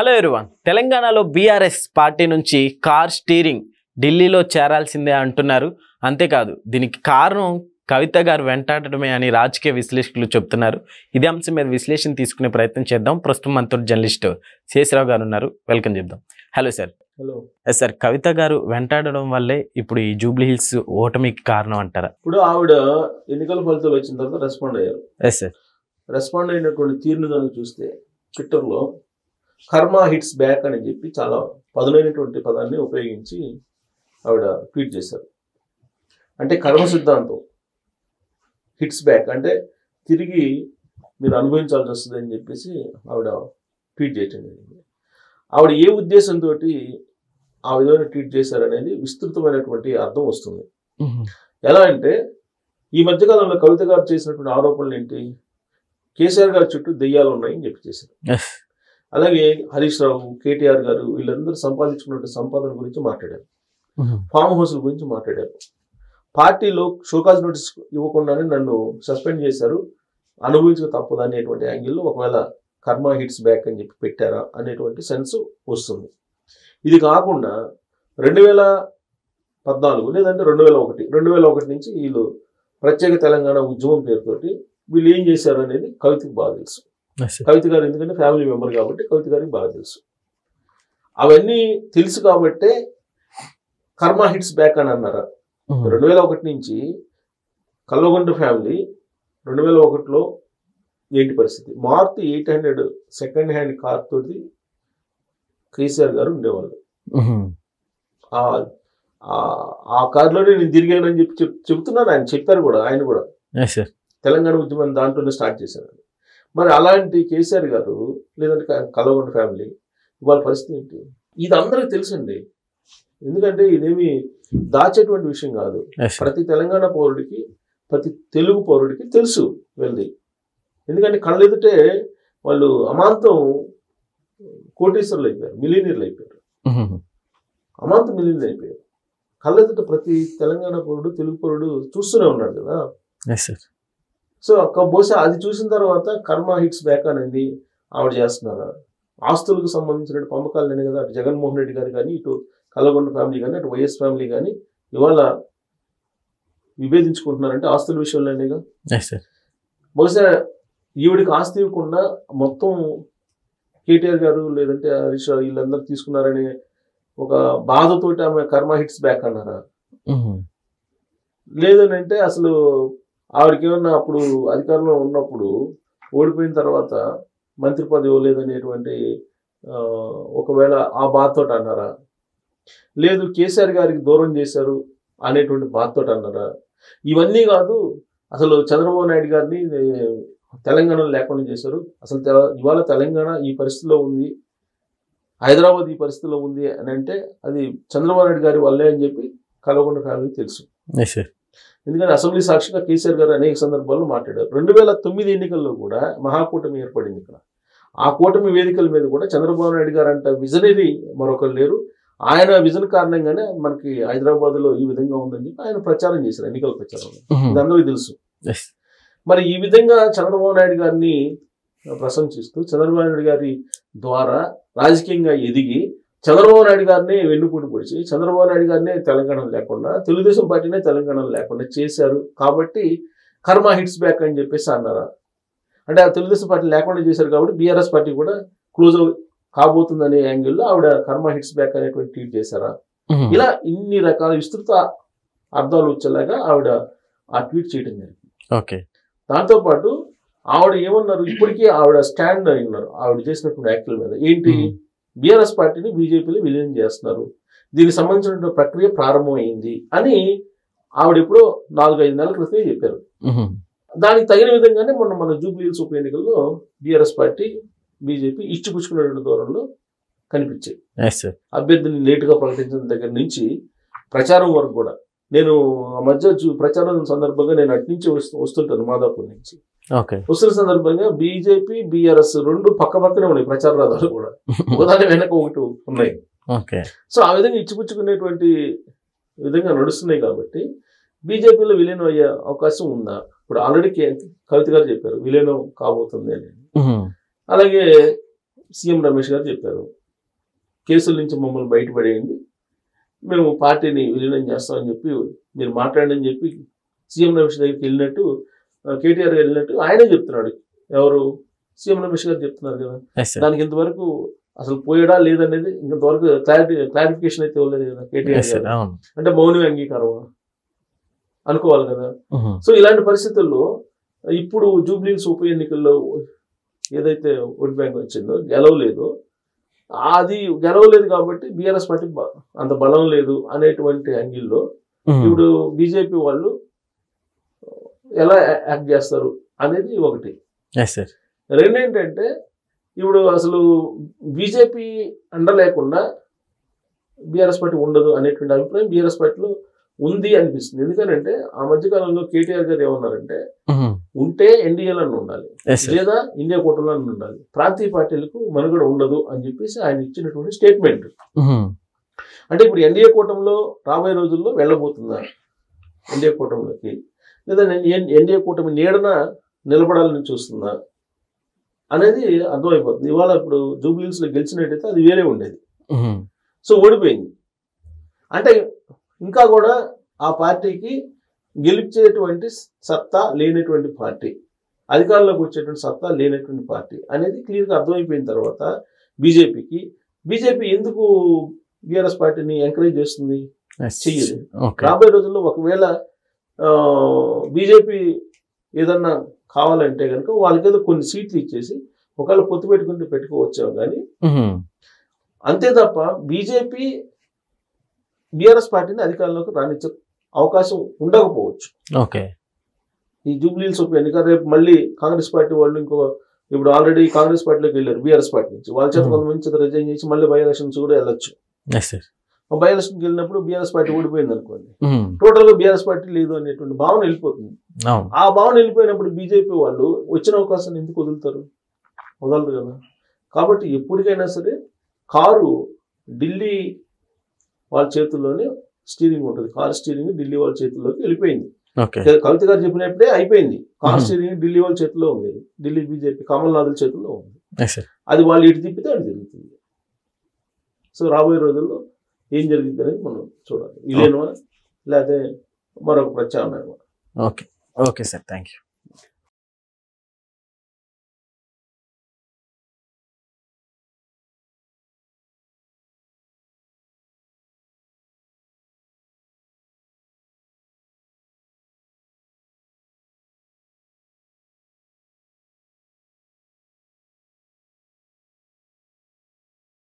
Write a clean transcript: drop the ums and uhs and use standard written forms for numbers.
Hello everyone, తెలంగాణలో BRS party నుంచి car steering ఢిల్లీలో చేరాల్సిందే అంటున్నారు. అంతేకాదు దీనికి కారణం కవిత గారు వెంటాడటమే అని రాజకీయ విశ్లేషకులు చెప్తున్నారు. ఇదే అంశం మీద విశ్లేషణ తీసుకునే ప్రయత్నం చేద్దాం. ప్రస్తుతం మనతో జర్నలిస్ట్ శేషరావు గారు ఉన్నారు. వెల్కమ్ చేద్దాం. Hello sir. హలో సార్, కవిత గారు వెంటాడడం వల్లే ఇప్పుడు ఈ జూబ్లీ హిల్స్ ఓటమికి కారణం అంటారా? ఇప్పుడు ఆవిడ ఎన్నికల ఫలితాలు వచ్చిన తర్వాత రెస్పాండ్ అయ్యారు. Yes sir. రెస్పాండ్ అయినటువంటి తీరును కనుక చూస్తే ట్విట్టర్లో కర్మా హిట్స్ బ్యాక్ అని చెప్పి చాలా పదునైనటువంటి పదాన్ని ఉపయోగించి ఆవిడ ట్వీట్ చేశారు. అంటే కర్మ సిద్ధాంతం హిట్స్ బ్యాక్ అంటే తిరిగి మీరు అనుభవించాల్సి వస్తుంది అని చెప్పేసి ఆవిడ ట్వీట్ చేయటం జరిగింది. ఆవిడ ఏ ఉద్దేశంతో ఆ విధమైన ట్వీట్ చేశారనేది విస్తృతమైనటువంటి అర్థం వస్తుంది. ఎలా అంటే ఈ మధ్యకాలంలో కవిత గారు చేసినటువంటి ఆరోపణలు ఏంటి? కేసీఆర్ గారి చుట్టూ దెయ్యాలు ఉన్నాయని చెప్పి చేశారు. అలాగే హరీష్ రావు, కేటీఆర్ గారు వీళ్ళందరూ సంపాదించుకున్న సంపాదన గురించి మాట్లాడారు. ఫామ్ హౌస్ల గురించి మాట్లాడారు. పార్టీలో షోకాజ్ నోటీస్ ఇవ్వకుండానే నన్ను సస్పెండ్ చేశారు, అనుభవించక తప్పదు అనేటువంటి యాంగిల్లో ఒకవేళ కర్మ హిట్స్ బ్యాక్ అని చెప్పి పెట్టారా అనేటువంటి సెన్స్ వస్తుంది. ఇది కాకుండా 2014 లేదంటే 2001 నుంచి వీళ్ళు ప్రత్యేక తెలంగాణ ఉద్యమం పేరుతోటి వీళ్ళు ఏం చేశారు అనేది కవితకి బాగా తెలుసు. కవిత గారు ఎందుకంటే ఫ్యామిలీ మెంబర్ కాబట్టి కవిత గారికి బాగా తెలుసు. అవన్నీ తెలుసు కాబట్టే కర్మ హిట్స్ బ్యాక్ అని అన్నారా. 2001 నుంచి కల్వకుంట్ల ఫ్యామిలీ 2001లో ఏంటి పరిస్థితి? మారుతి 800 సెకండ్ హ్యాండ్ కార్ తోటి కేసీఆర్ గారు ఉండేవాళ్ళు. ఆ కార్లోనే నేను తిరిగానని చెప్పి చెబుతున్నాను. ఆయన చెప్పారు కూడా, ఆయన కూడా తెలంగాణ ఉద్యమం దాంట్లోనే స్టార్ట్ చేశారు. మరి అలాంటి కేసీఆర్ గారు లేదంటే కల్వకుంట్ల ఫ్యామిలీ వాళ్ళ పరిస్థితి ఏంటి? ఇది అందరికీ తెలుసండి. ఎందుకంటే ఇదేమి దాచేటువంటి విషయం కాదు. ప్రతి తెలంగాణ పౌరుడికి, ప్రతి తెలుగు పౌరుడికి తెలుసు వెళ్ళి. ఎందుకంటే కళ్ళెదుటే వాళ్ళు అమాంతం కోటీశ్వరులు అయిపోయారు, మిలీనియర్లు అయిపోయారు, అమాంతం మిలీనియర్లు అయిపోయారు. కళ్ళెదుట ప్రతి తెలంగాణ పౌరుడు, తెలుగు పౌరుడు చూస్తూనే ఉన్నాడు కదా. సో బహుశా అది చూసిన తర్వాత కర్మ హిట్స్ బ్యాక్ అనేది ఆవిడ చేస్తున్నారా? ఆస్తులకు సంబంధించిన పంపకాలనే కదా, అటు జగన్మోహన్ రెడ్డి గారు కానీ, ఇటు కల్వకుంట్ల ఫ్యామిలీ కానీ, అటు వైఎస్ ఫ్యామిలీ కానీ ఇవాళ విభేదించుకుంటున్నారంటే ఆస్తుల విషయంలోనేగా. బహుశా ఈవిడికి ఆస్తి ఇవ్వకుండా మొత్తం కేటీఆర్ గారు లేదంటే హరీష్ రావు వీళ్ళందరూ తీసుకున్నారనే ఒక బాధతోటి ఆమె కర్మ హిట్స్ బ్యాక్ అన్నారా? లేదనంటే అసలు ఆవిడకి ఏమన్నా అప్పుడు అధికారంలో ఉన్నప్పుడు ఓడిపోయిన తర్వాత మంత్రి పదవి ఇవ్వలేదనేటువంటి ఒకవేళ ఆ బాధతో అన్నారా? లేదు కేసీఆర్ గారికి దూరం చేశారు అనేటువంటి బాధతో అన్నారా? ఇవన్నీ కాదు, అసలు చంద్రబాబు నాయుడు గారిని తెలంగాణలో లేకుండా చేశారు. అసలు ఇవాళ తెలంగాణ ఈ పరిస్థితిలో ఉంది, హైదరాబాద్ ఈ పరిస్థితిలో ఉంది అని అంటే అది చంద్రబాబు నాయుడు గారి వల్లే అని చెప్పి కల్వకుంట్ల ఫ్యామిలీకి తెలుసు. ఎందుకంటే అసెంబ్లీ సాక్షిగా కేసీఆర్ గారు అనేక సందర్భాల్లో మాట్లాడారు. 2009 ఎన్నికల్లో కూడా మహాకూటమి ఏర్పడింది ఇక్కడ. ఆ కూటమి వేదికల మీద కూడా చంద్రబాబు నాయుడు గారు అంట విజనరీ మరొకరు లేరు, ఆయన విజన్ కారణంగానే మనకి హైదరాబాద్లో ఈ విధంగా ఉందని చెప్పి ఆయన ప్రచారం చేశారు, ఎన్నికల ప్రచారంలో. ఇది అందరికీ తెలుసు. మరి ఈ విధంగా చంద్రబాబు నాయుడు గారిని ప్రశంసిస్తూ చంద్రబాబు నాయుడు గారి ద్వారా రాజకీయంగా ఎదిగి చంద్రబాబు నాయుడు గారినే వెన్నుపూట పొడిచి చంద్రబాబు నాయుడు గారినే తెలంగాణ లేకుండా, తెలుగుదేశం పార్టీనే తెలంగాణ లేకుండా చేశారు కాబట్టి కర్మ హిట్స్ బ్యాక్ అని చెప్పేసి అన్నారా? అంటే ఆ తెలుగుదేశం పార్టీ లేకుండా చేశారు కాబట్టి బీఆర్ఎస్ పార్టీ కూడా క్లోజ్ కాబోతుందనే యాంగిల్లో ఆవిడ కర్మ హిట్స్ బ్యాక్ అనేటువంటి ట్వీట్ చేశారా? ఇలా ఇన్ని రకాల విస్తృత అర్థాలు వచ్చేలాగా ఆవిడ ఆ ట్వీట్ చేయడం జరిగింది. దాంతోపాటు ఆవిడ ఏమన్నారు, ఇప్పటికీ ఆవిడ స్టాండ్ అయి ఉన్నారు ఆవిడ చేసినటువంటి యాక్టుల మీద. ఏంటి? బీఆర్ఎస్ పార్టీని బీజేపీలో విలీనం చేస్తున్నారు, దీనికి సంబంధించిన ప్రక్రియ ప్రారంభమైంది అని ఆవిడ ఎప్పుడో 4-5 నెలల క్రితమే చెప్పారు. దానికి తగిన విధంగానే మన జూబ్లీ హిల్స్ ఉప ఎన్నికల్లో బీఆర్ఎస్ పార్టీ, బీజేపీ ఇచ్చిపుచ్చుకునే దూరంలో కనిపించాయి. అభ్యర్థిని లేటుగా ప్రకటించిన దగ్గర నుంచి ప్రచారం వరకు కూడా. నేను ఆ మధ్య ప్రచారం సందర్భంగా నేను అటు నుంచి వస్తుంటాను, మాదాపూర్ నుంచి వస్తున్న సందర్భంగా బీజేపీ, బీఆర్ఎస్ రెండు పక్క పక్కనే ఉన్నాయి ప్రచార రథాలు కూడా, ఒకదాని వెనక ఒకటి ఉన్నాయి. సో ఆ విధంగా ఇచ్చిపుచ్చుకునేటువంటి విధంగా నడుస్తున్నాయి కాబట్టి బీజేపీలో విలీనం అయ్యే అవకాశం ఉందా? ఇప్పుడు ఆల్రెడీ కవిత గారు చెప్పారు విలీనం కాబోతుంది అని. అలాగే సీఎం రమేష్ గారు చెప్పారు, కేసుల నుంచి మమ్మల్ని బయటపడేయండి, మేము పార్టీని విలీనం చేస్తామని చెప్పి మీరు మాట్లాడండి అని చెప్పి సీఎం రమేష్ దగ్గరికి వెళ్ళినట్టు, కేటీఆర్ గారు వెళ్ళినట్టు ఆయనే చెప్తున్నాడు. ఎవరు? సీఎం రమేష్ గారు చెప్తున్నారు కదా. దానికి ఇంతవరకు అసలు పోయాడా లేదనేది ఇంతవరకు క్లారిఫికేషన్ అయితే ఇవ్వలేదు కదా కేటీఆర్ గారు. అంటే మౌనం అంగీకారం అనుకోవాలి కదా. సో ఇలాంటి పరిస్థితుల్లో ఇప్పుడు జూబ్లీహిల్స్ ఉప ఎన్నికల్లో ఏదైతే ఓట్ బ్యాంక్ వచ్చిందో గెలవలేదు, అది గెలవలేదు కాబట్టి బీఆర్ఎస్ పార్టీ అంత బలం లేదు అనేటువంటి యాంగిల్లో ఇప్పుడు బీజేపీ వాళ్ళు ఎలా యాక్ట్ చేస్తారు అనేది ఒకటి. రెండేంటంటే ఇప్పుడు అసలు బీజేపీ అండ లేకుండా బీఆర్ఎస్ పార్టీ ఉండదు అనేటువంటి అభిప్రాయం బీఆర్ఎస్ పార్టీలో ఉంది అనిపిస్తుంది. ఎందుకంటే ఆ మధ్యకాలంలో కేటీఆర్ గారు ఏమన్నారంటే, ఉంటే ఎన్డీఏలో ఉండాలి, లేదా ఇండియా కూటమిలో ఉండాలి, ప్రాంతీయ పార్టీలకు మనుగడ ఉండదు అని చెప్పేసి ఆయన ఇచ్చినటువంటి స్టేట్మెంట్. అంటే ఇప్పుడు ఎన్డీఏ కూటమిలో రాబోయే రోజుల్లో వెళ్ళబోతున్నారు ఎన్డీఏ కూటమిలోకి, లేదా ఎన్డీఏ కూటమి నీడన నిలబడాలని చూస్తుందా అనేది అర్థమైపోతుంది. ఇవాళ ఇప్పుడు జూబ్లీహిల్స్లో గెలిచినట్టయితే అది వేరే ఉండేది. సో ఓడిపోయింది అంటే ఇంకా కూడా ఆ పార్టీకి గెలిచేటువంటి సత్తా లేనటువంటి పార్టీ, అధికారంలోకి వచ్చేటువంటి సత్తా లేనటువంటి పార్టీ అనేది క్లియర్గా అర్థమైపోయిన తర్వాత బీజేపీ ఎందుకు బీఆర్ఎస్ పార్టీని ఎంకరేజ్ చేస్తుంది? చెయ్యదు. రాబోయే రోజుల్లో ఒకవేళ బీజేపీ ఏదన్నా కావాలంటే కనుక వాళ్ళకేదో కొన్ని సీట్లు ఇచ్చేసి ఒకవేళ పొత్తు పెట్టుకుంటే పెట్టుకోవచ్చాము, కానీ అంతే తప్ప బీజేపీ బీఆర్ఎస్ పార్టీని అధికారంలోకి రానిచ్చే అవకాశం ఉండకపోవచ్చు. ఈ జూబ్లీహిల్స్ ఉప ఎన్నిక రేపు మళ్ళీ కాంగ్రెస్ పార్టీ వాళ్ళు ఇప్పుడు ఆల్రెడీ కాంగ్రెస్ పార్టీలోకి వెళ్ళారు బీఆర్ఎస్ పార్టీ నుంచి, వాళ్ళ చేత కొంతమంది చేత రిజైన్ చేసి మళ్ళీ బై ఎలక్షన్స్ కూడా వెళ్ళొచ్చు. బై ఎలక్షన్కి వెళ్ళినప్పుడు బీఆర్ఎస్ పార్టీ ఓడిపోయింది అనుకోండి, టోటల్ గా బీఆర్ఎస్ పార్టీ లేదు అనేటువంటి భావన వెళ్ళిపోతుంది. ఆ భావన వెళ్ళిపోయినప్పుడు బీజేపీ వాళ్ళు వచ్చిన అవకాశాన్ని ఎందుకు వదులుతారు? వదలరు కదా. కాబట్టి ఎప్పటికైనా సరే కారు ఢిల్లీ వాళ్ళ చేతుల్లోనే స్టీరింగ్ ఉంటుంది, కార్ స్టీరింగ్ ఢిల్లీ వాళ్ళ చేతుల్లోకి వెళ్ళిపోయింది. కవిత గారు చెప్పినప్పుడే అయిపోయింది, కార్ స్టీరింగ్ ఢిల్లీ వాళ్ళ చేతిలో ఉంది, ఢిల్లీ బీజేపీ కమల్నాథుల చేతుల్లో ఉంది. అది వాళ్ళు ఇటు తిప్పితే అటు జరుగుతుంది. సో రాబోయే రోజుల్లో ఏం జరిగింది అనేది మనం చూడాలి, ఇదేనా లేకపోతే మరొక ప్రత్యామ్నాయం. Okay sir, thank you.